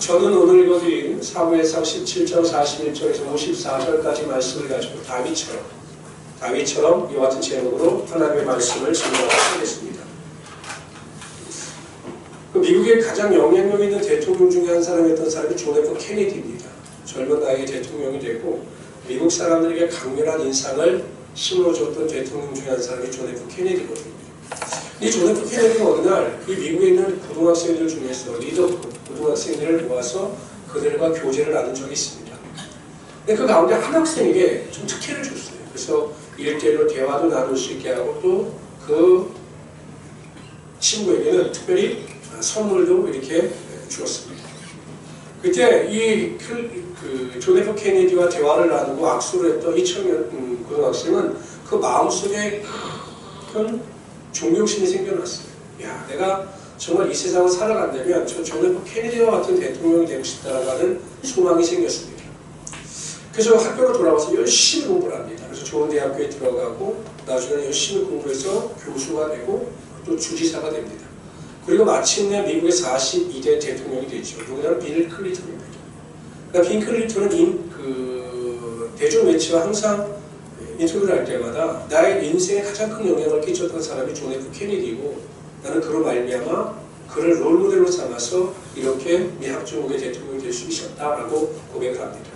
저는 오늘 읽어드린 사무엘상 17장 41절에서 54절까지 말씀을 가지고 다윗처럼 이와 같은 제목으로 하나님의 말씀을 증거하겠습니다. 미국의 가장 영향력 있는 대통령 중에 한 사람이었던 사람이 존 F 케네디입니다. 젊은 나이에 대통령이 되고 미국 사람들에게 강렬한 인상을 심어줬던 대통령 중에 한 사람이 존 F 케네디거든요. 이 존 F 케네디가 어느 날 이 미국에 있는 고등학생들 중에서 리더급 고등학생들을 모아서 그들과 교제를 나눈 적이 있습니다. 근데 그 가운데 한 학생에게 좀 특혜를 줬어요. 그래서 1대1로 대화도 나눌 수 있게 하고 또 그 친구에게는 특별히 선물도 이렇게 주었습니다. 그때 이 존 F 케네디와 대화를 나누고 악수를 했던 이 청년 고등학생은 그 마음속에 큰 존경심이 생겨났어요. 야, 내가 정말 이 세상을 살아간다면 저 존 F 케네디와 같은 대통령이 되고 싶다라는 소망이 생겼습니다. 그래서 학교로 돌아와서 열심히 공부를 합니다. 그래서 좋은 대학교에 들어가고 나중에 열심히 공부해서 교수가 되고 또 주지사가 됩니다. 그리고 마침내 미국의 42대 대통령이 되죠. 누구냐면 빌 클린턴입니다. 그러니까 빌 클린턴은 대중 매체와 항상 인터뷰를 할 때마다 나의 인생에 가장 큰 영향을 끼쳤던 사람이 존 F 케네디이고 나는 그로 말미암아 그를 롤모델로 삼아서 이렇게 미합중국의 대통령이 될 수 있었다라고 고백을 합니다.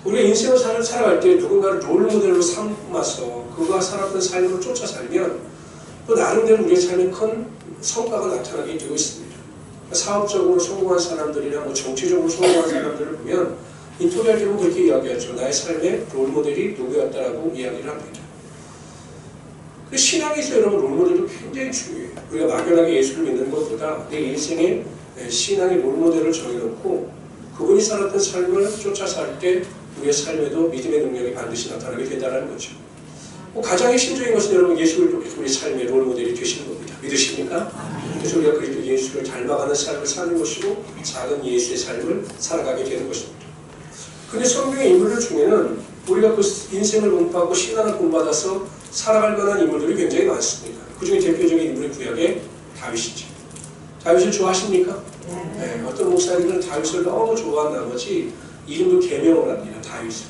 우리가 인생을 살아갈 때 누군가를 롤모델로 삼아서 그가 살았던 삶을 쫓아 살면 또 나름대로 우리의 삶에 큰 성과가 나타나게 되고 있습니다. 사업적으로 성공한 사람들이나 정치적으로 성공한 사람들을 보면 인터뷰할 때 그렇게 이야기하죠. 나의 삶의 롤모델이 누구였다라고 이야기를 합니다. 신앙에서 여러분 롤모델도 굉장히 중요해요. 우리가 막연하게 예수를 믿는 것보다 내 인생에 신앙의 롤모델을 정해놓고 그분이 살았던 삶을 쫓아 살 때 우리의 삶에도 믿음의 능력이 반드시 나타나게 된다는 거죠. 가장 핵심적인 것은 여러분 예수 그리스도께서 우리 삶의 롤모델이 되시는 겁니다. 믿으십니까? 그래서 우리가 그리스도 예수를 닮아가는 삶을 사는 것이고 작은 예수의 삶을 살아가게 되는 것입니다. 근데 성경의 인물들 중에는 우리가 그 인생을 공부하고 신앙을 공부받아서 살아갈 만한 인물들이 굉장히 많습니다. 그 중에 대표적인 인물이 구약의 다윗이죠. 다윗을 좋아하십니까? 네. 어떤 목사님들은 다윗을 너무 좋아한 나머지 이름도 개명을 합니다. 다윗을.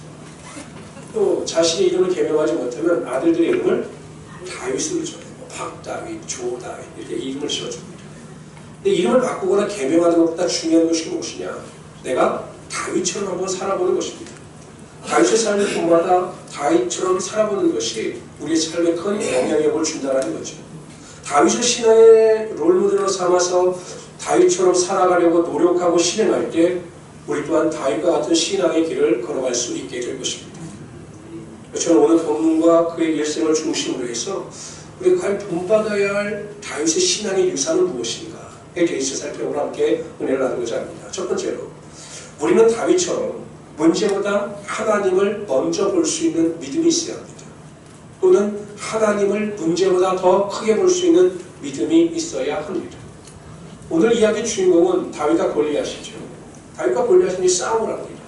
또 자신의 이름을 개명하지 못하면 아들들의 이름을 다윗으로 줘요. 박다윗, 조다윗 이렇게 이름을 지어줍니다. 근데 이름을 바꾸거나 개명하는 것보다 중요한 것이 무엇이냐? 내가 다윗처럼 한번 살아보는 것입니다. 다윗의 삶을 본마다 다윗처럼 살아보는 것이 우리의 삶에 큰 영향력을 준다는 거죠. 다윗을 신앙의 롤모델로 삼아서 다윗처럼 살아가려고 노력하고 실행할 때 우리 또한 다윗과 같은 신앙의 길을 걸어갈 수 있게 될 것입니다. 저는 오늘 본문과 그의 일생을 중심으로 해서 우리가 과연 본받아야 할 다윗의 신앙의 유산은 무엇인가에 대해서 살펴보고 함께 은혜를 나누고자 합니다. 첫 번째로 우리는 다윗처럼 문제보다 하나님을 먼저 볼 수 있는 믿음이 있어야 합니다. 또는 하나님을 문제보다 더 크게 볼 수 있는 믿음이 있어야 합니다. 오늘 이야기의 주인공은 다윗과 골리앗이죠. 다윗과 골리앗이 싸움을 합니다.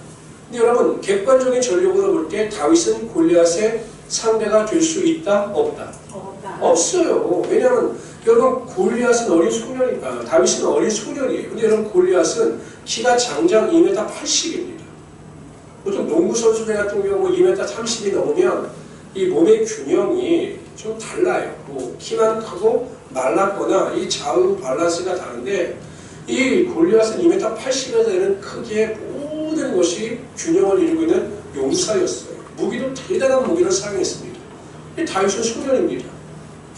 근데 여러분 객관적인 전력으로 볼 때 다윗은 골리앗의 상대가 될 수 있다? 없다? 없어요. 왜냐하면 여러분 골리앗은 어린 소년이니까 다윗은 어린 소년이에요. 근데 여러분 골리앗은 키가 장장 2m 80입니다. 보통 농구 선수들 같은 경우 2m 30이 넘으면 이 몸의 균형이 좀 달라요. 키만 크고 말랐거나 이 좌우 밸런스가 다른데 이 골리앗은 2m 80이 되는 크기의 모든 것이 균형을 이루고 있는 용사였어요. 무기도 대단한 무기를 사용했습니다. 다윗은 소년입니다.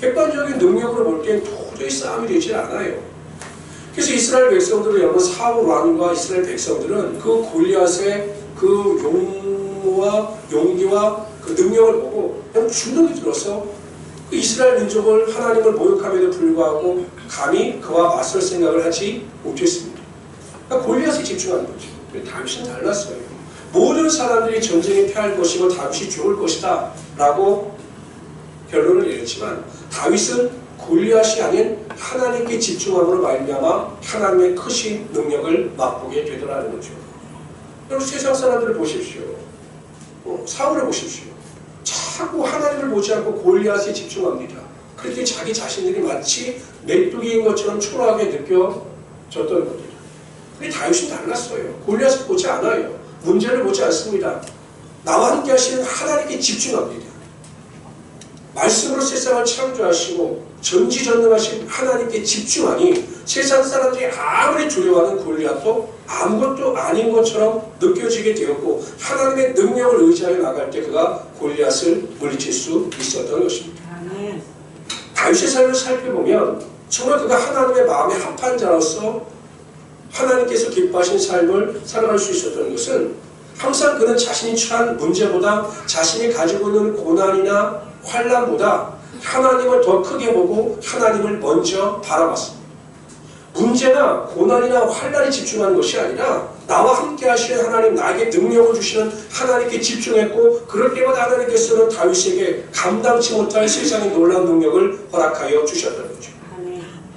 객관적인 능력으로 볼 때 도저히 싸움이 되지 않아요. 그래서 이스라엘 백성들은 여러분 사울 왕과 이스라엘 백성들은 그 골리앗의 그 용모와 용기와 그 능력을 보고 그냥 주눅이 들어서 그 이스라엘 민족을 하나님을 모욕함에도 불구하고 감히 그와 맞설 생각을 하지 못했습니다. 그러니까 골리앗에 집중하는 거죠. 다윗은 달랐어요. 모든 사람들이 전쟁에 패할 것이고 다윗이 죽을 것이다 라고 결론을 내렸지만 다윗은 골리앗이 아닌 하나님께 집중함으로 말미암아 하나님의 크신 능력을 맛보게 되더라는 거죠. 여러분 세상 사람들을 보십시오. 사울을 보십시오. 자꾸 하나님을 보지 않고 골리앗에 집중합니다. 그렇게 자기 자신들이 마치 메뚜기인 것처럼 초라하게 느껴졌던 겁니다. 근데 다윗은 달랐어요. 골리앗을 보지 않아요. 문제를 보지 않습니다. 나와 함께 하시는 하나님께 집중합니다. 말씀으로 세상을 창조하시고 전지전능하신 하나님께 집중하니 세상 사람들이 아무리 두려워하는 골리앗도 아무것도 아닌 것처럼 느껴지게 되었고 하나님의 능력을 의지하여 나갈 때 그가 골리앗을 물리칠 수 있었던 것입니다. 다윗의 삶을 살펴보면 정말 그가 하나님의 마음에 합한 자로서 하나님께서 기뻐하신 삶을 살아갈 수 있었던 것은 항상 그는 자신이 처한 문제보다 자신이 가지고 있는 고난이나 환난보다 하나님을 더 크게 보고 하나님을 먼저 바라봤습니다. 문제나 고난이나 환난에 집중하는 것이 아니라 나와 함께 하시는 하나님, 나에게 능력을 주시는 하나님께 집중했고 그럴 때마다 하나님께서는 다윗에게 감당치 못할 세상의 놀라운 능력을 허락하여 주셨던 거죠.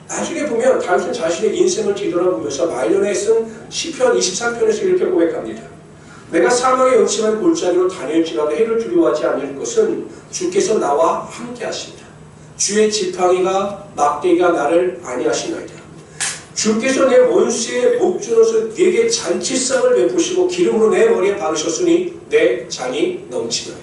나중에 보면 다윗은 자신의 인생을 뒤돌아보면서 말년에 쓴 시편 23편에서 이렇게 고백합니다. 내가 사망의 음침한 골짜기로 다닐지라도 해를 두려워하지 않을 것은 주께서 나와 함께 하십니다. 주의 지팡이가 막대기가 나를 안위하시나이다. 주께서 내 원수의 목줄로서 내게 잔치상을 베푸시고 기름으로 내 머리에 바르셨으니 내 잔이 넘치나이다.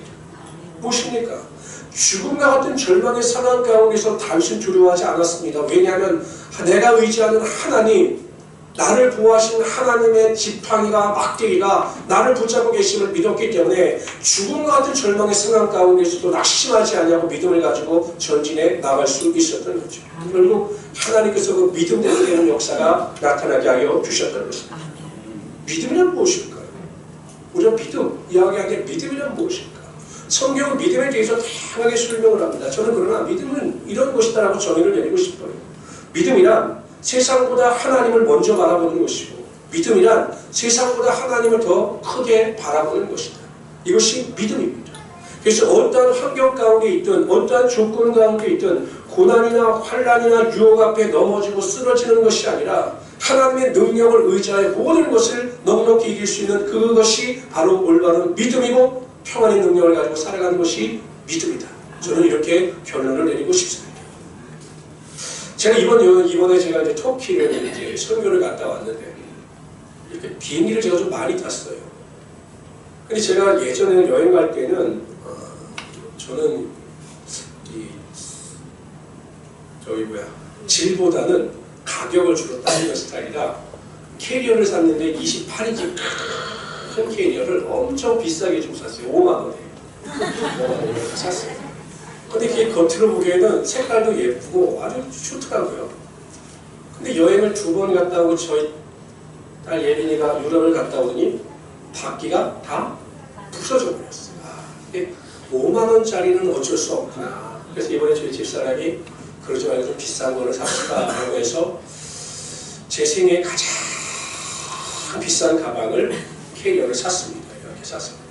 무엇입니까? 죽음과 같은 절망의 상황 가운데서 다윗은 두려워하지 않았습니다. 왜냐하면 내가 의지하는 하나님, 나를 보호하시는 하나님의 지팡이가 막대기가 나를 붙잡고 계심을 믿었기 때문에 죽음과 같은 절망의 상황 가운데서도 낙심하지 않냐고 믿음을 가지고 전진해 나갈 수 있었던 거죠. 결국 하나님께서 그 믿음대로 되는 역사가 나타나게 하여 주셨던 것입니다. 믿음이란 무엇일까요? 우리가 믿음, 이야기하기에 믿음이란 무엇일까요? 성경은 믿음에 대해서 다양하게 설명을 합니다. 저는 그러나 믿음은 이런 것이다라고 정의를 내리고 싶어요. 믿음이란 세상보다 하나님을 먼저 바라보는 것이고 믿음이란 세상보다 하나님을 더 크게 바라보는 것이다. 이것이 믿음입니다. 그래서 어떠한 환경 가운데 있든 어떠한 조건 가운데 있든 고난이나 환난이나 유혹 앞에 넘어지고 쓰러지는 것이 아니라 하나님의 능력을 의지하여 모든 것을 넉넉히 이길 수 있는 그것이 바로 올바른 믿음이고 평안의 능력을 가지고 살아가는 것이 믿음이다. 저는 이렇게 결론을 내리고 싶습니다. 제가 이번에 제가 이제 터키를 이제 선교를 갔다 왔는데 이렇게 비행기를 제가 좀 많이 탔어요. 근데 제가 예전에는 여행 갈 때는 저는 질보다는 가격을 주로 따지는 스타일이라 캐리어를 샀는데 28인치 큰 캐리어를 엄청 비싸게 주고 샀어요. 5만 원에. 5만 원에 샀어요. 근데 그게 겉으로 보기에는 색깔도 예쁘고 아주 좋더라고요. 근데 여행을 2번 갔다 오고 저희 딸 예린이가 유럽을 갔다 오더니 바퀴가 다 부서져 버렸어요. 5만 원짜리는 어쩔 수 없구나. 그래서 이번에 저희 집사람이 그러지 말고 좀 비싼 거를 삽시다라고 해서 제 생애 가장 비싼 가방을 캐리어를 샀습니다. 이렇게 샀습니다.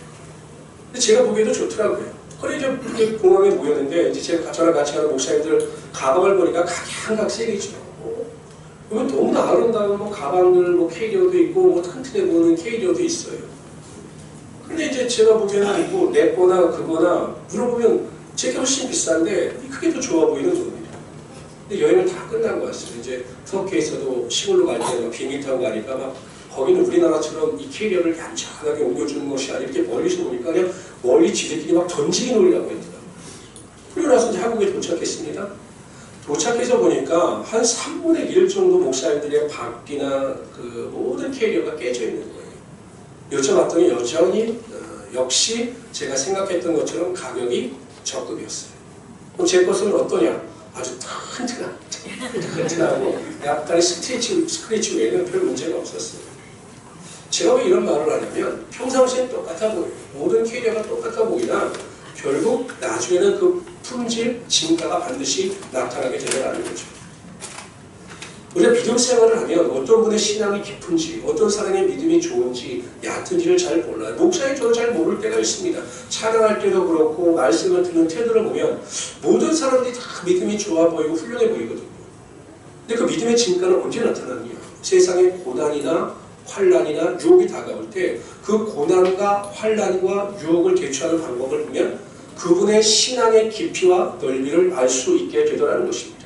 근데 제가 보기에도 좋더라고요. 그래 이제 공항에 모였는데 이제 제가 저랑 같이 가는 목사님들 가방을 보니까 각양각색이죠. 그러면 너무나 아름다운 뭐 가방들, 뭐 캐리어도 있고 뭐 튼튼해 보이는 캐리어도 있어요. 근데 이제 제가 보기에는 뭐 내 거나 그거나 물어보면 제게 훨씬 비싼데 그게 더 좋아 보이는 겁니다. 근데 여행을 다 끝나고 왔어요. 이제 터키에서도 시골로 갈 때 비행기 타고 가니까 막 거기는 우리나라처럼 이 캐리어를 얌전하게 옮겨주는 것이 아니라 이렇게 멀리서 보니까 그냥 멀리 지들끼리 막 던지기 놀이라고 했더라고요. 그러고 나서 이제 한국에 도착했습니다. 도착해서 보니까 한 3분의 1 정도 목사님들의 바퀴나 그 모든 캐리어가 깨져 있는 거예요. 여쭤봤더니 여전히 역시 제가 생각했던 것처럼 가격이 적급이었어요. 그럼 제 것은 어떠냐? 아주 튼튼하고 약간의 스크래치 외에는 별 문제가 없었어요. 제가 왜 이런 말을 하냐면 평상시엔 똑같아 보여요. 모든 캐리어가 똑같아 보이나 결국 나중에는 그 품질, 진가가 반드시 나타나게 되더라는 거죠. 우리가 믿음 생활을 하면 어떤 분의 신앙이 깊은지, 어떤 사람의 믿음이 좋은지, 얕은지를 잘 몰라요. 목사님 저도 잘 모를 때가 있습니다. 찬양할 때도 그렇고 말씀을 듣는 태도를 보면 모든 사람들이 다 믿음이 좋아 보이고 훌륭해 보이거든요. 근데 그 믿음의 진가는 언제 나타나느냐? 세상의 고난이나 환난이나 유혹이 다가올 때 그 고난과 환난과 유혹을 대처하는 방법을 보면 그분의 신앙의 깊이와 넓이를 알 수 있게 되더라는 것입니다.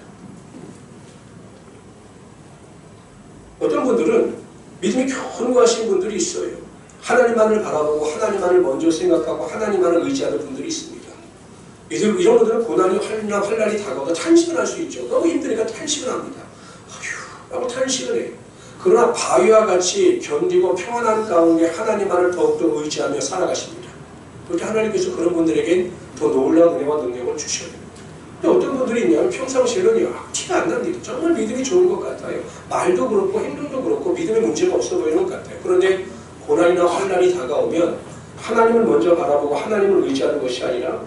어떤 분들은 믿음이 견고하신 분들이 있어요. 하나님만을 바라보고 하나님만을 먼저 생각하고 하나님만을 의지하는 분들이 있습니다. 이런 분들은 고난이 환난이 다가오다 탄식을 할 수 있죠. 너무 힘드니까 탄식을 합니다. 아휴 라고 탄식을 해요. 그러나 바위와 같이 견디고 평안한 가운데 하나님만을 더욱더 의지하며 살아가십니다. 그렇게 하나님께서 그런 분들에겐 더 놀라운 은혜와 능력을 주셔야 됩니다. 근데 어떤 분들이 있냐면 평상시에는 티가 안 납니다. 정말 믿음이 좋은 것 같아요. 말도 그렇고 행동도 그렇고 믿음에 문제가 없어 보이는 것 같아요. 그런데 고난이나 환난이 다가오면 하나님을 먼저 바라보고 하나님을 의지하는 것이 아니라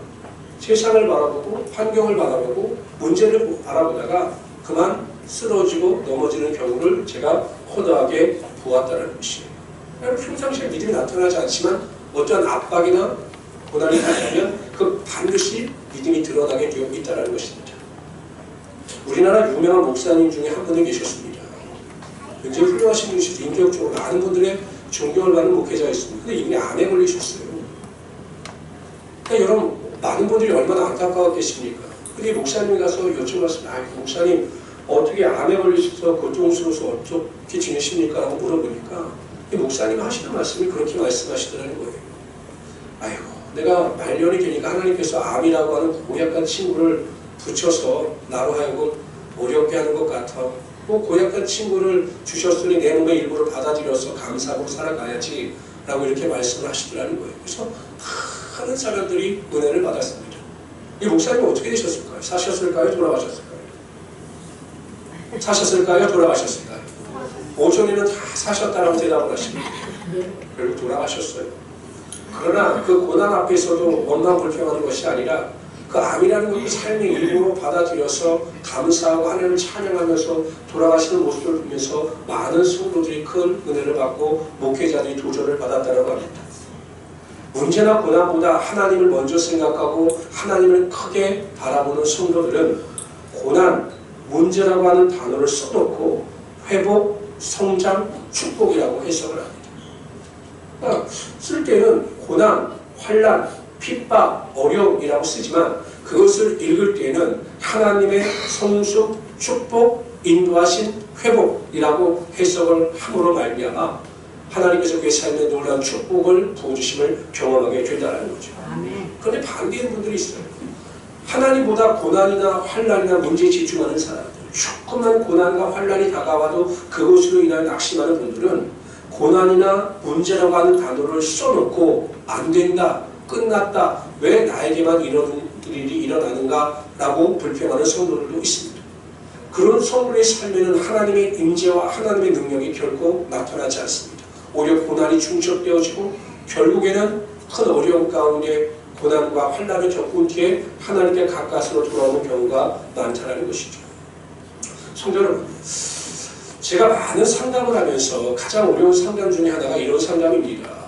세상을 바라보고 환경을 바라보고 문제를 바라보다가 그만 쓰러지고 넘어지는 경우를 제가 허다하게 보았다는 것이에요. 평상시에 믿음이 나타나지 않지만 어떠한 압박이나 고난이 다가오면 그 반드시 믿음이 드러나게 되어 있다는 것입니다. 우리나라 유명한 목사님 중에 한 분이 계셨습니다. 굉장히 훌륭하신 분이시죠. 인격적으로 많은 분들의 존경을 받는 목회자였습니다. 근데 이분이 암에 걸리셨어요. 그러니까 여러분 많은 분들이 얼마나 안타까웠겠습니까? 근데 목사님이 가서 여쭤봤습니다. 목사님 어떻게 암에 걸리셔서 고통스러워서 어떻게 지내십니까? 라고 물어보니까 목사님이 하시는 말씀이 그렇게 말씀하시더라는 거예요. 아이고 내가 말년이 되니까 하나님께서 암이라고 하는 고약한 친구를 붙여서 나로 하여금 어렵게 하는 것 같아. 고약한 친구를 주셨으니 내 몸의 일부를 받아들여서 감사하고 살아가야지 라고 이렇게 말씀을 하시더라는 거예요. 그래서 많은 사람들이 은혜를 받았습니다. 이 목사님은 어떻게 되셨을까요? 사셨을까요? 돌아가셨을까요? 사셨을까요? 돌아가셨을까요? 오전에는 다 사셨다라고 대답을 하십니다. 결국 돌아가셨어요. 그러나 그 고난 앞에서도 원망 불평하는 것이 아니라 그 암이라는 것도 삶의 일부로 받아들여서 감사하고 하나님을 찬양하면서 돌아가시는 모습을 보면서 많은 성도들이 큰 은혜를 받고 목회자들이 도전을 받았다고 합니다. 문제나 고난보다 하나님을 먼저 생각하고 하나님을 크게 바라보는 성도들은 고난, 문제라고 하는 단어를 써놓고 회복, 성장, 축복이라고 해석을 합니다. 그러니까 쓸 때는 고난, 환난, 핍박, 어려움이라고 쓰지만 그것을 읽을 때는 하나님의 성숙, 축복, 인도하신 회복이라고 해석을 함으로 말미암아 하나님께서 그의 삶에 놀라운 축복을 부어주심을 경험하게 된다는 거죠. 그런데 반대인 분들이 있어요. 하나님보다 고난이나 환난이나 문제에 집중하는 사람들, 조금만 고난과 환난이 다가와도 그것으로 인하여 낙심하는 분들은 고난이나 문제라고 하는 단어를 써놓고 안 된다, 끝났다, 왜 나에게만 이런 일이 일어나는가 라고 불평하는 성도들도 있습니다. 그런 성도의 삶에는 하나님의 임재와 하나님의 능력이 결코 나타나지 않습니다. 오히려 고난이 중첩되어지고 결국에는 큰 어려움 가운데 고난과 환난을 겪은 뒤에 하나님께 가까스로 돌아오는 경우가 많다는 것이죠. 성도 여러분, 제가 많은 상담을 하면서 가장 어려운 상담 중에 하나가 이런 상담입니다.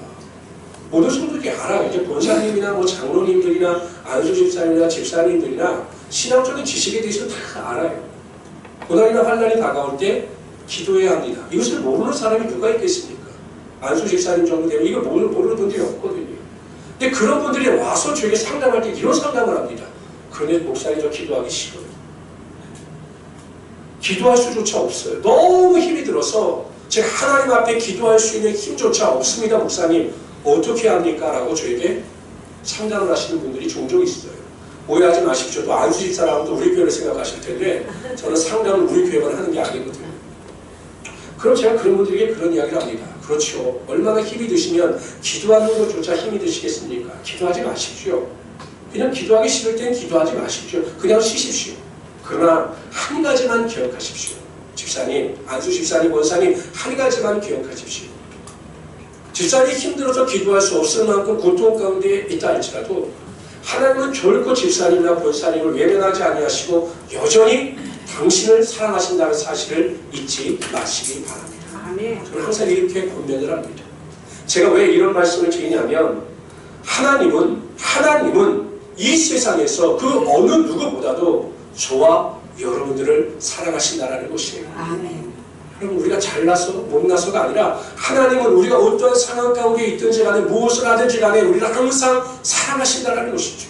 모든 성도들이 알아요. 이제 권사님이나 장로님들이나 안수집사님이나 집사님들이나 신앙적인 지식에 대해서 다 알아요. 고난이나 환난이 다가올 때 기도해야 합니다. 이것을 모르는 사람이 누가 있겠습니까? 안수집사님 정도 되면 이걸 모르는 분들이 없거든요. 근데 그런 분들이 와서 저에게 상담할 때 이런 상담을 합니다. 그런데 목사님 저 기도하기 싫어요. 기도할 수조차 없어요. 너무 힘이 들어서 제가 하나님 앞에 기도할 수 있는 힘조차 없습니다. 목사님 어떻게 합니까? 라고 저에게 상담을 하시는 분들이 종종 있어요. 오해하지 마십시오. 또 안수집사라고 또 우리 교회를 생각하실 텐데 저는 상담을 우리 교회만 하는 게 아니거든요. 그럼 제가 그런 분들에게 그런 이야기를 합니다. 그렇죠. 얼마나 힘이 드시면 기도하는 것조차 힘이 드시겠습니까? 기도하지 마십시오. 그냥 기도하기 싫을 땐 기도하지 마십시오. 그냥 쉬십시오. 그러나 한 가지만 기억하십시오. 집사님, 안수집사님, 권사님 한 가지만 기억하십시오. 집사님이 힘들어서 기도할 수 없을 만큼 고통 가운데 있다 할지라도 하나님은 결코 집사님이나 권사님을 외면하지 아니하시고 여전히 당신을 사랑하신다는 사실을 잊지 마시기 바랍니다. 저는 항상 이렇게 권면을 합니다. 제가 왜 이런 말씀을 드리냐면 하나님은 이 세상에서 그 어느 누구보다도 저와 여러분들을 사랑하신다는 것이에요. 그럼 우리가 잘나서 못나서가 아니라 하나님은 우리가 어떠한 상황 가운데 있든지 간에 무엇을 하든지 간에 우리를 항상 사랑하신다는 것이죠.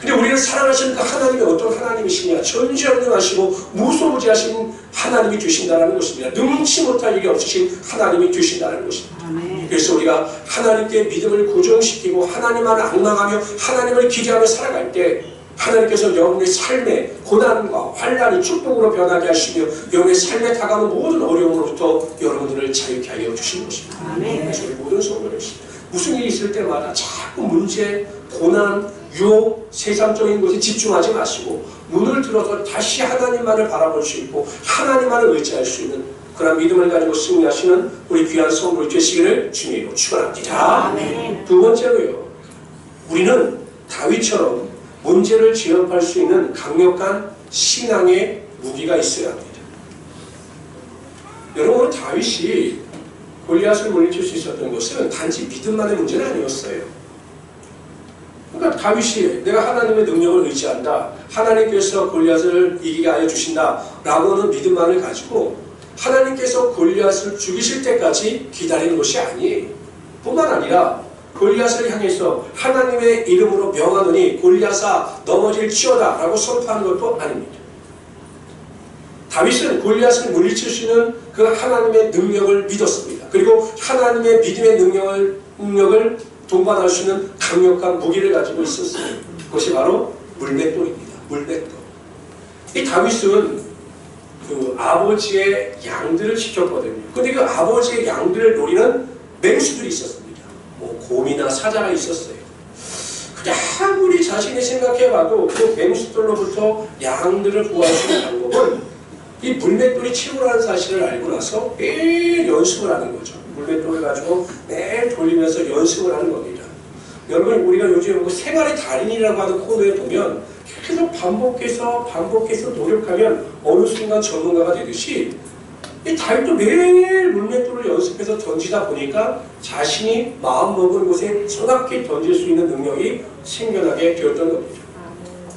근데 우리를 사랑하시는 그 하나님이 어떤 하나님이시냐? 전지전능하시고 무소부지하신 하나님이 주신다는 것입니다. 능치 못할 일이 없으신 하나님이 주신다는 것입니다. 아멘. 그래서 우리가 하나님께 믿음을 고정시키고 하나님만을 앙망하며 하나님을 기대하며 살아갈 때 하나님께서 여러분의 삶의 고난과 환난이 축복으로 변하게 하시며 여러분의 삶에 다가오는 모든 어려움으로부터 여러분들을 자유케 하여 주시는 것입니다. 아멘. 그래서 우리 모든 성도들 무슨 일이 있을 때마다 자꾸 문제, 고난, 유혹, 세상적인 것에 집중하지 마시고 눈을 들어서 다시 하나님만을 바라볼 수 있고 하나님만을 의지할 수 있는 그런 믿음을 가지고 승리하시는 우리 귀한 성도들 되시기를 주님으로 축원합니다. 아멘. 두 번째로요. 우리는 다윗처럼 문제를 제압할 수 있는 강력한 신앙의 무기가 있어야 합니다. 여러분, 다윗이 골리앗을 물리칠 수 있었던 것은 단지 믿음만의 문제는 아니었어요. 그러니까 다윗이 내가 하나님의 능력을 의지한다. 하나님께서 골리앗을 이기게 하여 주신다. 라고는 믿음만을 가지고 하나님께서 골리앗을 죽이실 때까지 기다리는 것이 아니에요. 뿐만 아니라 골리앗을 향해서 하나님의 이름으로 명하노니 골리앗아 넘어질지어다 라고 선포하는 것도 아닙니다. 다윗은 골리앗을 물리칠 수 있는 그 하나님의 능력을 믿었습니다. 그리고 하나님의 믿음의 능력을 동반할 수 있는 강력한 무기를 가지고 있었어요. 그것이 바로 물맷돌입니다. 물맷돌. 이 다윗은 그 아버지의 양들을 지켰거든요. 근데 그 아버지의 양들을 노리는 맹수들이 있었습니다. 뭐 곰이나 사자가 있었어요. 그냥 아무리 자신이 생각해봐도 그 맹수들로부터 양들을 구할 수 있는 방법은 이 물맷돌이 최고라는 사실을 알고 나서 매일 연습을 하는 거죠. 물맷돌을 가지고 매일 돌리면서 연습을 하는 겁니다. 여러분, 우리가 요즘 생활의 달인이라고 하는 코너에 보면 계속 반복해서 노력하면 어느 순간 전문가가 되듯이 이 다윗도 매일 물맷돌을 연습해서 던지다 보니까 자신이 마음먹은 곳에 정확히 던질 수 있는 능력이 생겨나게 되었던 겁니다.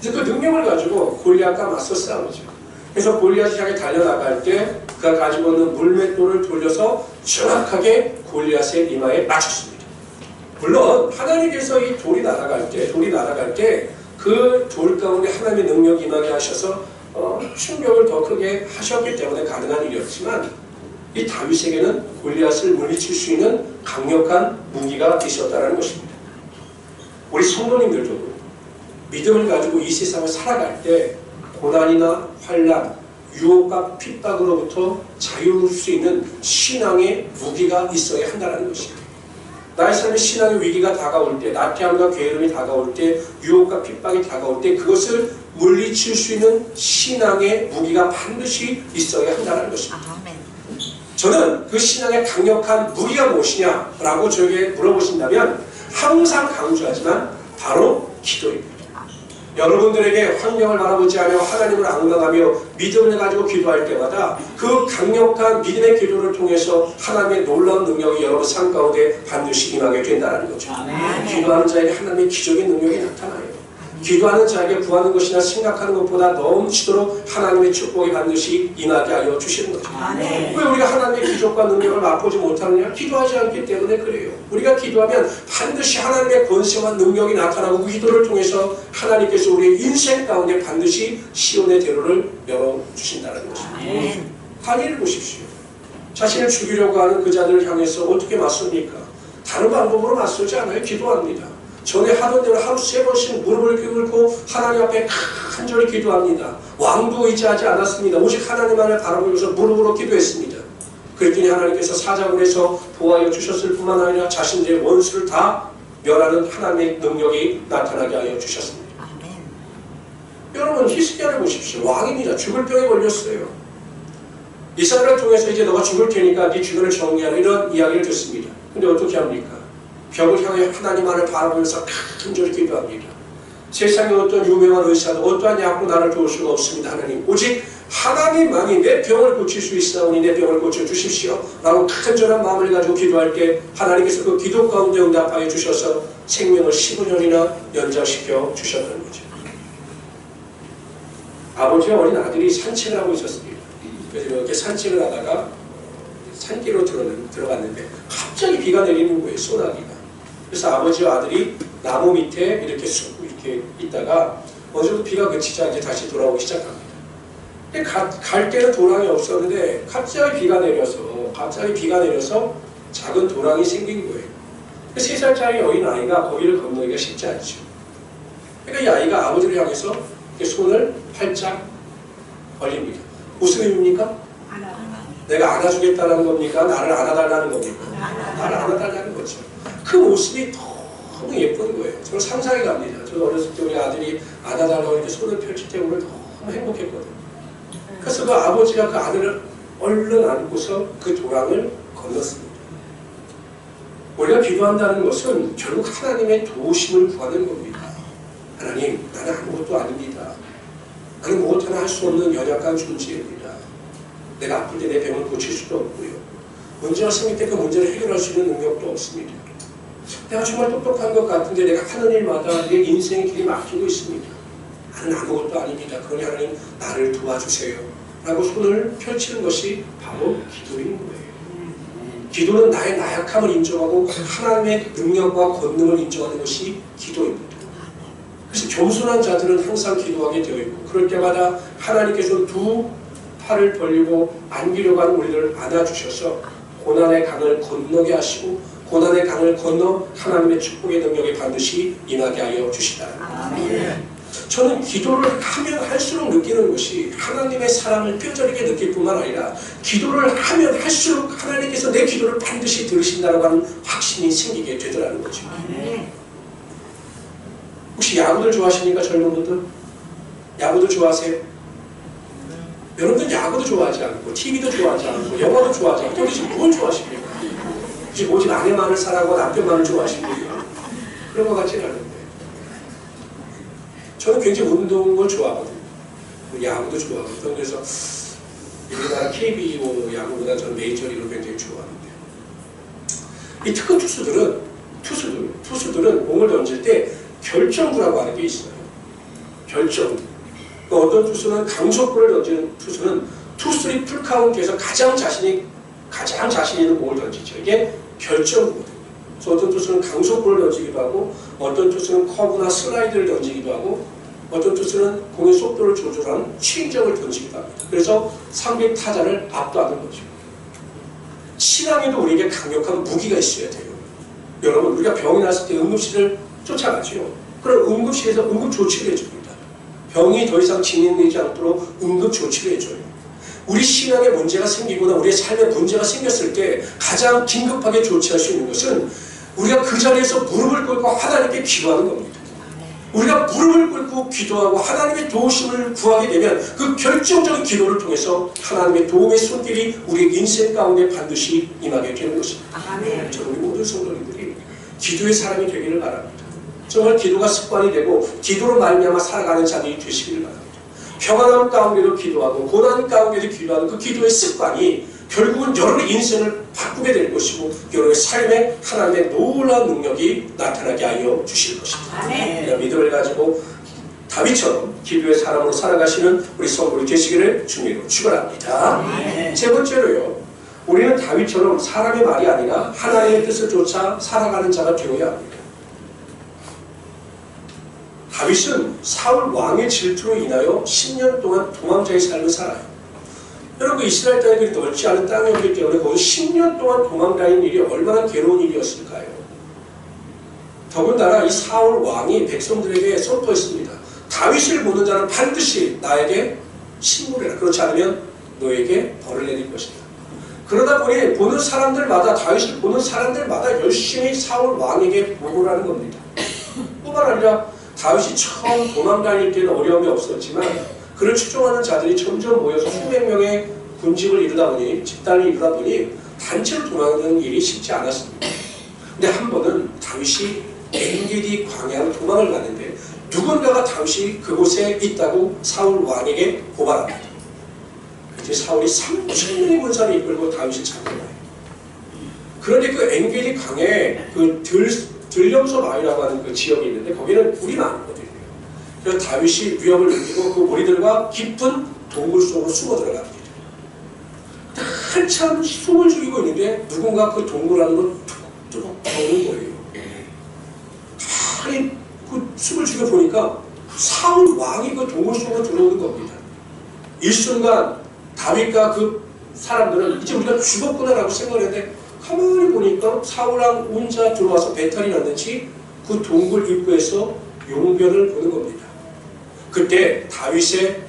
그래서 그 능력을 가지고 골리앗과 맞서 싸우죠. 그래서 골리앗이 향해 달려나갈 때 그가 가지고 있는 물맷돌을 돌려서 정확하게 골리앗의 이마에 맞췄습니다. 물론 하나님께서 이 돌이 날아갈 때 그 돌 가운데 하나님의 능력이 임하게 하셔서 충격을 더 크게 하셨기 때문에 가능한 일이었지만 이 다윗에게는 골리앗을 물리칠 수 있는 강력한 무기가 있었다는 것입니다. 우리 성도님들도 믿음을 가지고 이 세상을 살아갈 때 고난이나 환난, 유혹과 핍박으로부터 자유로울 수 있는 신앙의 무기가 있어야 한다는 것입니다. 나의 삶의 신앙의 위기가 다가올 때, 나태함과 게으름이 다가올 때, 유혹과 핍박이 다가올 때 그것을 물리칠 수 있는 신앙의 무기가 반드시 있어야 한다는 것입니다. 저는 그 신앙의 강력한 무기가 무엇이냐라고 저에게 물어보신다면 항상 강조하지만 바로 기도입니다. 여러분들에게 환경을 바라보지 않으며 하나님을 앙망하며 믿음을 가지고 기도할 때마다 그 강력한 믿음의 기도를 통해서 하나님의 놀라운 능력이 여러분 삶 가운데 반드시 임하게 된다는 거죠. 기도하는 자에게 하나님의 기적인 능력이 나타나요. 기도하는 자에게 구하는 것이나 생각하는 것보다 넘치도록 하나님의 축복이 반드시 임하게 하여 주시는 거죠. 왜 우리가 하나님의 기적과 능력을 맛보지 못하느냐? 기도하지 않기 때문에 그래요. 우리가 기도하면 반드시 하나님의 권세와 능력이 나타나고 그 기도를 통해서 하나님께서 우리의 인생 가운데 반드시 시온의 대로를 열어주신다는 거죠. 다니엘을 보십시오. 자신을 죽이려고 하는 그 자들을 향해서 어떻게 맞습니까? 다른 방법으로 맞서지 않아요. 기도합니다. 전에 하던 대로 하루 3번씩 무릎을 꿇고 하나님 앞에 간절히 기도합니다. 왕도 의지하지 않았습니다. 오직 하나님만을 바라보면서 무릎으로 기도했습니다. 그랬더니 하나님께서 사자굴에서 보호하여 주셨을 뿐만 아니라 자신들의 원수를 다 멸하는 하나님의 능력이 나타나게 하여 주셨습니다. 여러분, 히스기야를 보십시오. 왕입니다. 죽을 병에 걸렸어요. 이스라엘을 통해서 이제 너가 죽을 테니까 네 주변을 정리하라 이런 이야기를 듣습니다. 근데 어떻게 합니까? 벽을 향해 하나님만을 바라보면서 간절히 기도합니다. 세상에 어떤 유명한 의사도 어떠한 약으로 나를 도울 수가 없습니다. 하나님, 오직 하나님만이 내 병을 고칠 수 있사오니 내 병을 고쳐주십시오 라고 간절한 마음을 가지고 기도할 때 하나님께서 그 기도 가운데 응답하여 주셔서 생명을 15년이나 연장시켜 주셨던 거죠. 아버지와 어린 아들이 산책을 하고 있었습니다. 그래서 이렇게 산책을 하다가 산길로 들어갔는데 갑자기 비가 내리는 거예요. 소나기가. 그래서 아버지와 아들이 나무 밑에 이렇게 있다가 어느 정도 비가 그치자 이제 다시 돌아오기 시작합니다. 근데 갈 때는 도랑이 없었는데 갑자기 비가 내려서 작은 도랑이 생긴 거예요. 3살짜리 어린아이가 거기를 건너기가 쉽지 않죠. 그러니까 이 아이가 아버지를 향해서 이렇게 손을 활짝 벌립니다. 무슨 의미입니까? 내가 안아주겠다는 겁니까? 나를 안아달라는 겁니까? 나를 안아달라는 거죠. 그 모습이 너무 예쁜 거예요. 저는 상상이 갑니다. 저는 어렸을 때 우리 아들이 안아달라고 이렇게 손을 펼칠 때 오늘 너무 행복했거든요. 그래서 그 아버지가 그 아들을 얼른 안고서 그 도랑을 건넜습니다. 우리가 기도한다는 것은 결국 하나님의 도우심을 구하는 겁니다. 하나님, 나는 아무것도 아닙니다. 나는 무엇 하나 할 수 없는 연약한 존재입니다. 내가 아플 때 내 병을 고칠 수도 없고요. 문제가 생길 때 그 문제를 해결할 수 있는 능력도 없습니다. 내가 정말 똑똑한 것 같은데 내가 하는 일마다 내 인생의 길이 막히고 있습니다. 나는 아무것도 아닙니다. 그러니 하나님 나를 도와주세요. 라고 손을 펼치는 것이 바로 기도인 거예요. 기도는 나의 나약함을 인정하고 하나님의 능력과 권능을 인정하는 것이 기도입니다. 그래서 겸손한 자들은 항상 기도하게 되어 있고 그럴 때마다 하나님께서 두 팔을 벌리고 안기려고 하는 우리를 안아주셔서 고난의 강을 건너게 하시고 고난의 강을 건너 하나님의 축복의 능력에 반드시 임하게 하여 주시다. 아멘. 저는 기도를 하면 할수록 느끼는 것이 하나님의 사랑을 뼈저리게 느낄 뿐만 아니라 기도를 하면 할수록 하나님께서 내 기도를 반드시 들으신다고 하는 확신이 생기게 되더라는 거죠. 혹시 야구들 좋아하십니까? 젊은 분들? 야구들 좋아하세요? 여러분들 야구도 좋아하지 않고 TV도 좋아하지 않고 영화도 좋아하지 않고 도대체 뭘 좋아하십니까? 혹시 오직 아내만을 사랑하고 남편만을 좋아하십니까? 그런 것 같지는 않은데 저는 굉장히 운동을 좋아하거든요. 야구도 좋아하거든요. 그래서 우리나라 KBO 야구보다 저는 메이저리그를 굉장히 좋아하는데 이 특급 투수들은 공을 던질 때 결정구라고 하는 게 있어요. 결정구. 그러니까 어떤 투수는 강속구를 던지는 투수는 투수리 풀카운트에서 가장 자신 있는 공을 던지죠. 이게 결정구거든요. 그래서 어떤 투수는 강속구를 던지기도 하고 어떤 투수는 커브나 슬라이드를 던지기도 하고 어떤 투수는 공의 속도를 조절하는 체인지업을 던지기도 합니다. 그래서 상대 타자를 압도하는 거죠. 신앙에도 우리에게 강력한 무기가 있어야 돼요. 여러분 우리가 병이 났을 때 응급실을 쫓아가죠. 그럼 응급실에서 응급조치를 해줍니다. 병이 더 이상 진행되지 않도록 응급조치를 해줘요. 우리 신앙에 문제가 생기거나 우리의 삶에 문제가 생겼을 때 가장 긴급하게 조치할 수 있는 것은 우리가 그 자리에서 무릎을 꿇고 하나님께 기도하는 겁니다. 우리가 무릎을 꿇고 기도하고 하나님의 도우심을 구하게 되면 그 결정적인 기도를 통해서 하나님의 도움의 손길이 우리의 인생 가운데 반드시 임하게 되는 것입니다. 저는 우리 모든 성도님들이 기도의 사람이 되기를 바랍니다. 정말 기도가 습관이 되고 기도로 말미암아 살아가는 자들이 되시기를 바랍니다. 평안함 가운데도 기도하고 고난 가운데도 기도하는 그 기도의 습관이 결국은 여러분의 인생을 바꾸게 될 것이고 여러분의 삶에 하나님의 놀라운 능력이 나타나게 하여 주실 것입니다. 이런 믿음을 가지고 다윗처럼 기도의 사람으로 살아가시는 우리 성도들이 되시기를 주님으로 축원합니다. 세 번째로요. 우리는 다윗처럼 사람의 말이 아니라 하나님의 뜻을 쫓아 살아가는 자가 되어야 합니다. 다윗은 사울 왕의 질투로 인하여 10년 동안 도망자의 삶을 살아요. 여러분 이스라엘 땅이 그리 넓지 않은 땅이었기 때문에 거기 10년 동안 도망다니는 일이 얼마나 괴로운 일이었을까요? 더군다나 이 사울 왕이 백성들에게 선포했습니다. 다윗을 보는 자는 반드시 나에게 신고해라. 그렇지 않으면 너에게 벌을 내릴 것이다. 그러다 보니 보는 사람들마다 다윗을 보는 사람들마다 열심히 사울 왕에게 보고를 하는 겁니다. 뿐만 아니라 다윗이 처음 도망다닐 때는 어려움이 없었지만 그를 추종하는 자들이 점점 모여서 수백 명의 군집을 이루다 보니 집단을 이루다 보니 단체로 도망하는 일이 쉽지 않았습니다. 근데 한 번은 다윗이 엔게디 광야로 도망을 가는데 누군가가 다윗이 그곳에 있다고 사울 왕에게 고발합니다. 이제 사울이 3,000명의 군사를 이끌고 다윗을 잡아요. 그런데 그 엔게디 광야에 그 들염소 마을이라고 하는 그 지역이 있는데 거기는 굴이 많거든요. 그래서 다윗이 위협을 느끼고 그 무리들과 깊은 동굴 속으로 숨어 들어갑니다. 한참 숨을 죽이고 있는데 누군가 그 동굴 안으로 툭툭 들어오는 거예요. 그쪽에 보니까 사울 왕이 그 동굴 속으로 들어오는 겁니다. 일순간 다윗과 그 사람들은 이제 우리가 죽었구나라고 생각했는데 가만히 보니까 사울 왕 혼자 들어와서 배탈이 났는지 그 동굴 입구에서 용변을 보는 겁니다. 그때 다윗의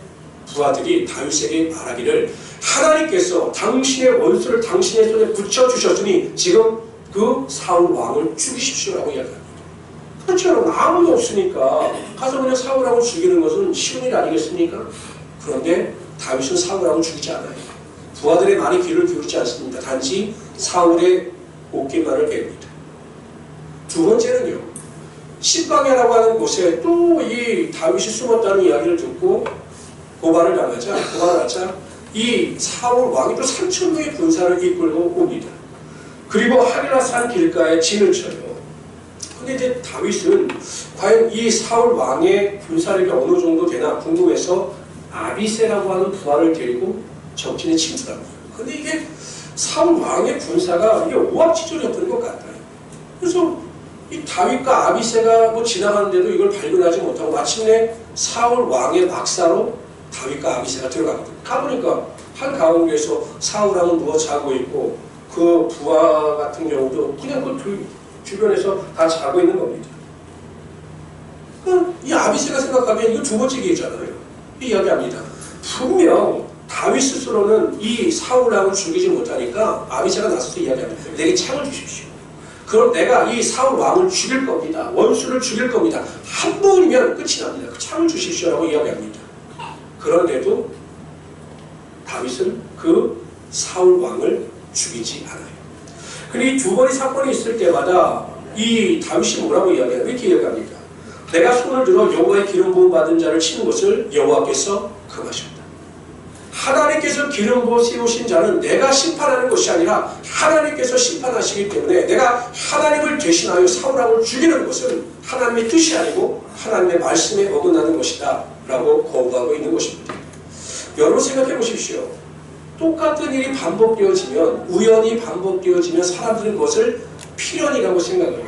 부하들이 다윗에게 말하기를 하나님께서 당신의 원수를 당신의 손에 붙여주셨으니 지금 그 사울 왕을 죽이십시오라고 이야기합니다. 그렇죠. 아무도 없으니까 가서 그냥 사울 왕을 죽이는 것은 쉬운 일 아니겠습니까? 그런데 다윗은 사울 왕을 죽이지 않아요. 부하들의 말에 귀를 기울이지 않습니다. 단지 사울의 옷깃만을 깹니다. 두 번째는요. 십방야라고 하는 곳에 또 이 다윗이 숨었다는 이야기를 듣고 고발을 하자 이 사울 왕이 또 3,000명의 군사를 이끌고 옵니다. 그리고 하릴라산 길가에 진을 쳐요. 근데 이제 다윗은 과연 이 사울 왕의 군사력이 어느 정도 되나 궁금해서 아비새라고 하는 부하를 데리고 적진에 침투합니다. 근데 이게 사울 왕의 군사가 이게 오합지졸이었던 것 같아요. 그래서 이 다윗과 아비새가 뭐 지나가는데도 이걸 발견하지 못하고 마침내 사울 왕의 막사로 다윗과 아비새가 들어가거든요. 가보니까 한 가운데에서 사울 왕은 누워 자고 있고 그 부하 같은 경우도 그냥 그 주변에서 다 자고 있는 겁니다. 이 아비새가 생각하면 이거 두 번째 기회잖아요. 이야기합니다. 분명 다윗 스스로는 이 사울 왕을 죽이지 못하니까 아비새가 나서서 이야기합니다. 내게 창을 주십시오. 그럼 내가 이 사울 왕을 죽일 겁니다. 원수를 죽일 겁니다. 한 번이면 끝이 납니다. 그 창을 주십시오라고 이야기합니다. 그런데도 다윗은 그 사울 왕을 죽이지 않아요. 근데 이 두 번의 사건이 있을 때마다 이 다윗이 뭐라고 이야기해요? 이렇게 이야기합니다. 내가 손을 들어 여호와의 기름 부음 받은 자를 치는 것을 여호와께서 금하셨다. 하나님께서 기름 부어 세우신 자는 내가 심판하는 것이 아니라 하나님께서 심판하시기 때문에 내가 하나님을 대신하여 사울 왕을 죽이는 것은 하나님의 뜻이 아니고 하나님의 말씀에 어긋나는 것이다 라고 거부하고 있는 것입니다. 여러분 생각해 보십시오. 똑같은 일이 반복되어지면, 우연히 반복되어지면 사람들은 그것을 필연이라고 생각을 해요.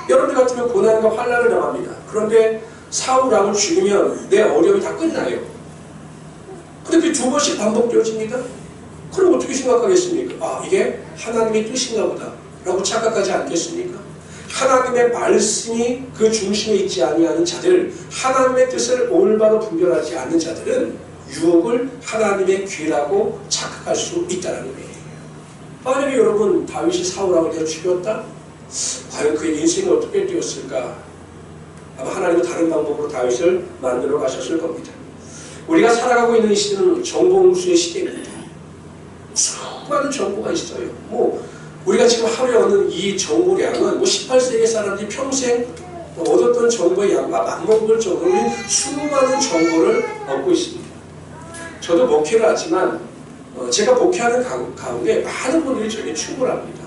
여러분들 같으면 고난과 환난을 당합니다. 그런데 사울 왕을 죽이면 내 어려움이 다 끝나요. 근데 그 두 번씩 반복되어집니다. 그럼 어떻게 생각하겠습니까? 아, 이게 하나님의 뜻인가 보다 라고 착각하지 않겠습니까? 하나님의 말씀이 그 중심에 있지 아니하는 자들, 하나님의 뜻을 올바로 분별하지 않는 자들은 유혹을 하나님의 귀라고 착각할 수 있다는 거예요. 만약에 여러분 다윗이 사울 왕을 내가 죽였다? 과연 그의 인생이 어떻게 되었을까? 아마 하나님은 다른 방법으로 다윗을 만들어 가셨을 겁니다. 우리가 살아가고 있는 이 시대는 정보홍수의 시대입니다. 수많은 정보가 있어요. 우리가 지금 하루에 얻는 이 정보량은 18세기 사람들이 평생 얻었던 정보의 양과 맞먹을 정도로 수많은 정보를 얻고 있습니다. 저도 목회를 하지만 제가 목회하는 가운데 많은 분들이 저에게 충고합니다.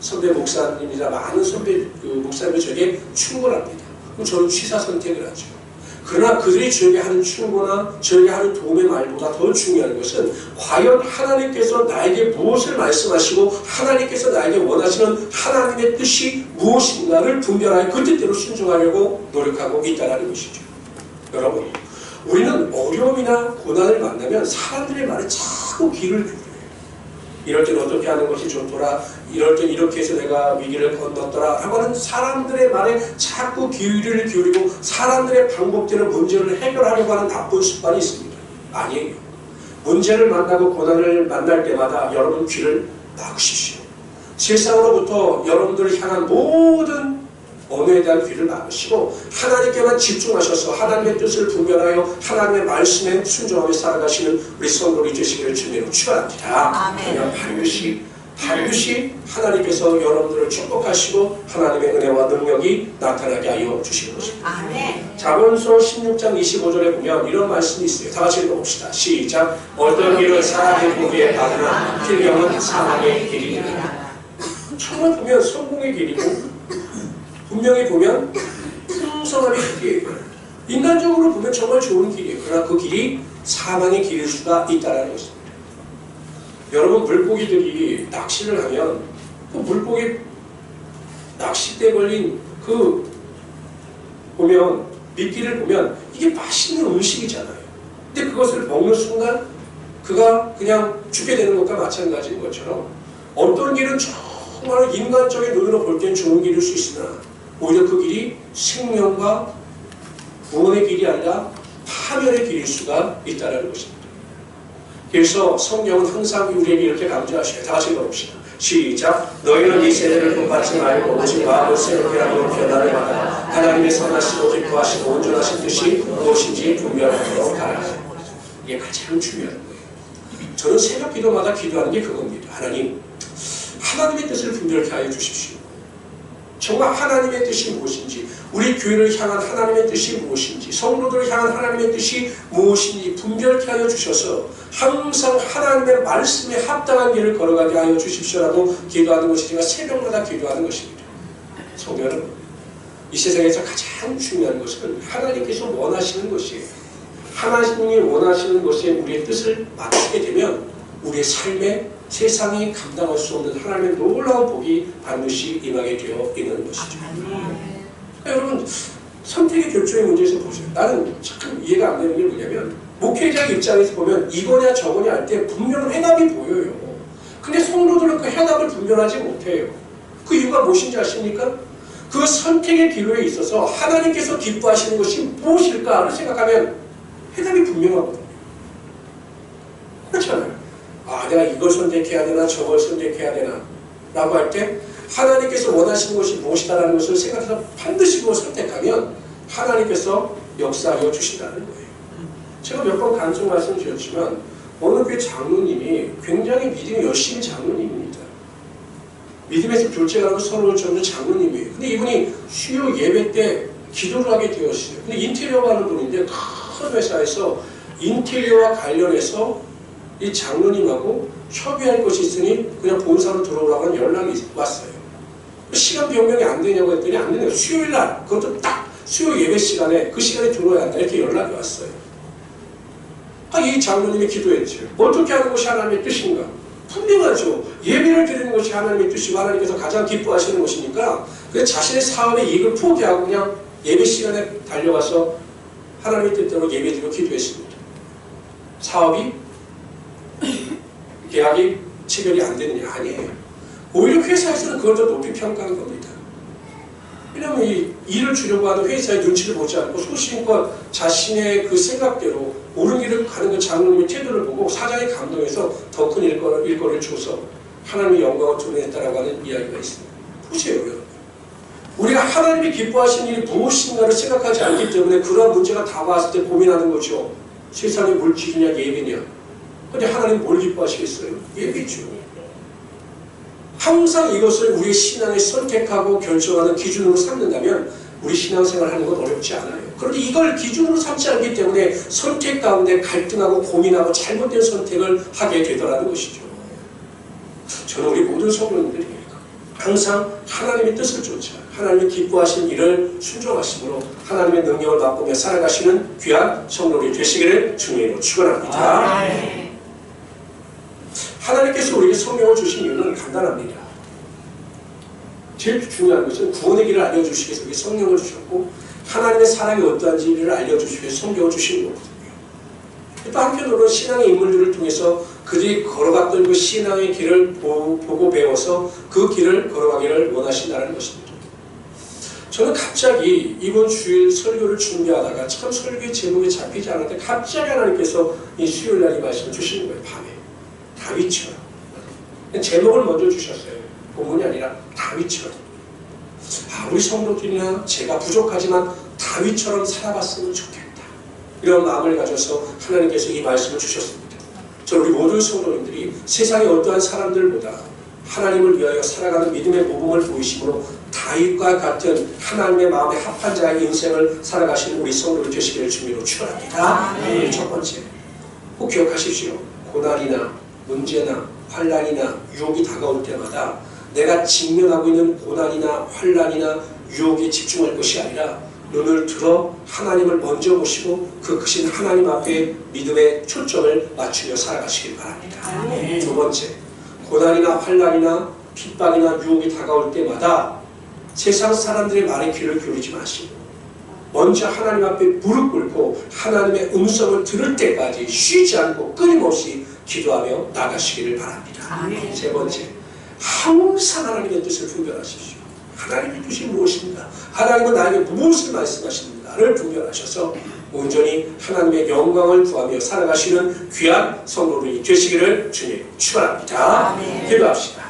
선배 목사님이나 많은 선배 목사님이 저에게 충고합니다. 그럼 저는 취사 선택을 하죠. 그러나 그들이 저에게 하는 충고나 저에게 하는 도움의 말보다 더 중요한 것은 과연 하나님께서 나에게 무엇을 말씀하시고 하나님께서 나에게 원하시는 하나님의 뜻이 무엇인가를 분별하여 그 뜻대로 순종하려고 노력하고 있다는 것이죠. 여러분, 우리는 어려움이나 고난을 만나면 사람들의 말에 자꾸 귀를 기울여요. 이럴 땐 어떻게 하는 것이 좋더라, 이럴 땐 이렇게 해서 내가 위기를 건넜더라 라고 하는 사람들의 말에 자꾸 귀를 기울이고 사람들의 반복되는 문제를 해결하려고 하는 나쁜 습관이 있습니다. 아니에요. 문제를 만나고 고난을 만날 때마다 여러분 귀를 막으십시오. 세상으로부터 여러분들을 향한 모든 언어에 대한 귀를 막으시고 하나님께만 집중하셔서 하나님의 뜻을 분별하여 하나님의 말씀에 순종하며 살아가시는 우리 성도들이 되시기를 주님으로 축원합니다. 그냥 반드시 하나님께서 여러분들을 축복하시고 하나님의 은혜와 능력이 나타나게 하여 주시는 것입니다. 잠언서 16장 25절에 보면 이런 말씀이 있어요. 다 같이 읽어봅시다. 시작. 어떤 길은 사람의 보기에 바르나 필경은 사망의 길이니라. 정말 보면 성공의 길이고 분명히 보면 풍성함의 길이에요. 인간적으로 보면 정말 좋은 길이에요. 그러나 그 길이 사망의 길일 수가 있다는 것입니다. 여러분, 물고기들이 낚시를 하면 그 물고기 낚싯대에 걸린 그 보면 미끼를 보면 이게 맛있는 음식이잖아요. 근데 그것을 먹는 순간 그가 그냥 죽게 되는 것과 마찬가지인 것처럼 어떤 길은 정말 인간적인 눈으로 볼 땐 좋은 길일 수 있으나 오히려 그 길이 생명과 구원의 길이 아니라 파멸의 길일 수가 있다는 것입니다. 그래서 성경은 항상 우리에게 이렇게 강조하셔요. 다 같이 읽어봅시다. 시작. 너희는 이 세대를 본받지 말고 오직 마음을 새롭게 하고 변화를 받아 하나님의 선하시고 기뻐하시고 온전하신 뜻이 무엇인지 분별하도록 하라. 이게 가장 중요한 거예요. 저는 새벽 기도마다 기도하는 게 그겁니다. 하나님, 하나님의 뜻을 분별케 하여 주십시오. 정말 하나님의 뜻이 무엇인지, 우리 교회를 향한 하나님의 뜻이 무엇인지, 성도들을 향한 하나님의 뜻이 무엇인지 분별케 하여 주셔서 항상 하나님의 말씀에 합당한 길을 걸어가게 하여 주십시오라고 기도하는 것이 제가 새벽마다 기도하는 것입니다. 성도 여러분, 이 세상에서 가장 중요한 것은 하나님께서 원하시는 것이에요. 하나님이 원하시는 것에 우리의 뜻을 맞추게 되면 우리의 삶에 세상이 감당할 수 없는 하나님의 놀라운 복이 반드시 임하게 되어 있는 것이죠. 여러분, 선택의 결정의 문제에서 보세요. 나는 참 이해가 안 되는 게 뭐냐면 목회자 입장에서 보면 이거냐 저거냐 할 때 분명 해답이 보여요. 근데 성도들은 그 해답을 분별하지 못해요. 그 이유가 무엇인지 아십니까? 그 선택의 기로에 있어서 하나님께서 기뻐하시는 것이 무엇일까를 생각하면 해답이 분명하거든요. 그렇잖아요. 아, 내가 이걸 선택해야 되나 저걸 선택해야 되나 라고 할 때 하나님께서 원하시는 것이 무엇이다라는 것을 생각해서 반드시 그걸 선택하면 하나님께서 역사하여 주신다는 거예요. 제가 몇 번 간증 말씀드렸지만 어느 교회 장로님이 굉장히 믿음이 열심히 장로님입니다. 믿음에서 교체가 서러울 정도 장로님이에요. 근데 이분이 수요 예배 때 기도를 하게 되었어요. 근데 인테리어 하는 분인데 큰 회사에서 인테리어와 관련해서 이 장로님하고 협의할 것이 있으니 그냥 본사로 들어오라고 하는 연락이 왔어요. 시간 변경이 안 되냐고 했더니 안 되네요. 수요일 날, 그것도 딱 수요 예배 시간에 그 시간에 들어와야 한다. 이렇게 연락이 왔어요. 아, 이 장로님이 기도했죠. 어떻게 하는 것이 하나님의 뜻인가? 분명하죠. 예배를 드리는 것이 하나님의 뜻이고 하나님께서 가장 기뻐하시는 것이니까 그 자신의 사업의 이익을 포기하고 그냥 예배 시간에 달려가서 하나님의 뜻대로 예배드리고 기도했습니다. 사업이 계약이 체결이 안 되느냐? 아니에요. 오히려 회사에서는 그걸 더 높이 평가한 겁니다. 왜냐하면 이 일을 주려고 하는 회사의 눈치를 보지 않고 소신껏 자신의 그 생각대로 옳은 길을 가는 그 장로님의 태도를 보고 사장이 감동해서 더 큰 일거리를 줘서 하나님의 영광을 드러냈다라고 하는 이야기가 있습니다. 보세요, 여러분. 우리가 하나님이 기뻐하시는 일이 무엇인가를 생각하지 않기 때문에 그러한 문제가 다가왔을 때 고민하는 거죠. 세상의 물질이냐 예배냐. 근데 하나님 뭘 기뻐하시겠어요? 예배죠. 항상 이것을 우리의 신앙에 선택하고 결정하는 기준으로 삼는다면 우리 신앙생활 하는 건 어렵지 않아요. 그런데 이걸 기준으로 삼지 않기 때문에 선택 가운데 갈등하고 고민하고 잘못된 선택을 하게 되더라는 것이죠. 저는 우리 모든 성도님들이 항상 하나님의 뜻을 쫓아 하나님이 기뻐하시는 일을 순종하심으로 하나님의 능력을 맛보며 살아가시는 귀한 성도들이 되시기를 주님으로 축원합니다. 하나님께서 우리에게 성령을 주신 이유는 간단합니다. 제일 중요한 것은 구원의 길을 알려주시기 위해서 우리 성령을 주셨고 하나님의 사랑이 어떠한지를 알려주시기 위해서 성경을 주신 거거든요. 또 한편으로는 신앙의 인물들을 통해서 그들이 걸어갔던 그 신앙의 길을 보고 배워서 그 길을 걸어가기를 원하신다는 것입니다. 저는 갑자기 이번 주일 설교를 준비하다가 참 설교의 제목이 잡히지 않았는데 갑자기 하나님께서 이 수요일날 이 말씀을 주시는 거예요. 밤에. 다윗처럼. 제목을 먼저 주셨어요. 본문이 아니라 다윗처럼. 아, 우리 성도들이나 제가 부족하지만 다윗처럼 살아봤으면 좋겠다. 이런 마음을 가져서 하나님께서 이 말씀을 주셨습니다. 저 우리 모든 성도님들이 세상의 어떠한 사람들보다 하나님을 위하여 살아가는 믿음의 모범을 보이심으로 다윗과 같은 하나님의 마음에 합한 자의 인생을 살아가시는 우리 성도들 되시기를 주님으로 축원합니다. 첫 번째, 꼭 기억하십시오. 고난이나 문제나 환난이나 유혹이 다가올 때마다 내가 직면하고 있는 고난이나 환난이나 유혹에 집중할 것이 아니라 눈을 들어 하나님을 먼저 보시고 그 크신 하나님 앞에 믿음의 초점을 맞추며 살아가시길 바랍니다. 두 번째, 고난이나 환난이나 핍박이나 유혹이 다가올 때마다 세상 사람들의 말에 귀를 기울이지 마시고 먼저 하나님 앞에 무릎 꿇고 하나님의 음성을 들을 때까지 쉬지 않고 끊임없이 기도하며 나가시기를 바랍니다. 아멘. 세 번째, 항상 하나님의 뜻을 분별하십시오. 하나님의 뜻이 무엇입니다. 하나님은 나에게 무엇을 말씀하십니다를 분별하셔서 온전히 하나님의 영광을 구하며 살아가시는 귀한 성도들이 되시기를 주님 축원합니다. 아멘. 기도합시다.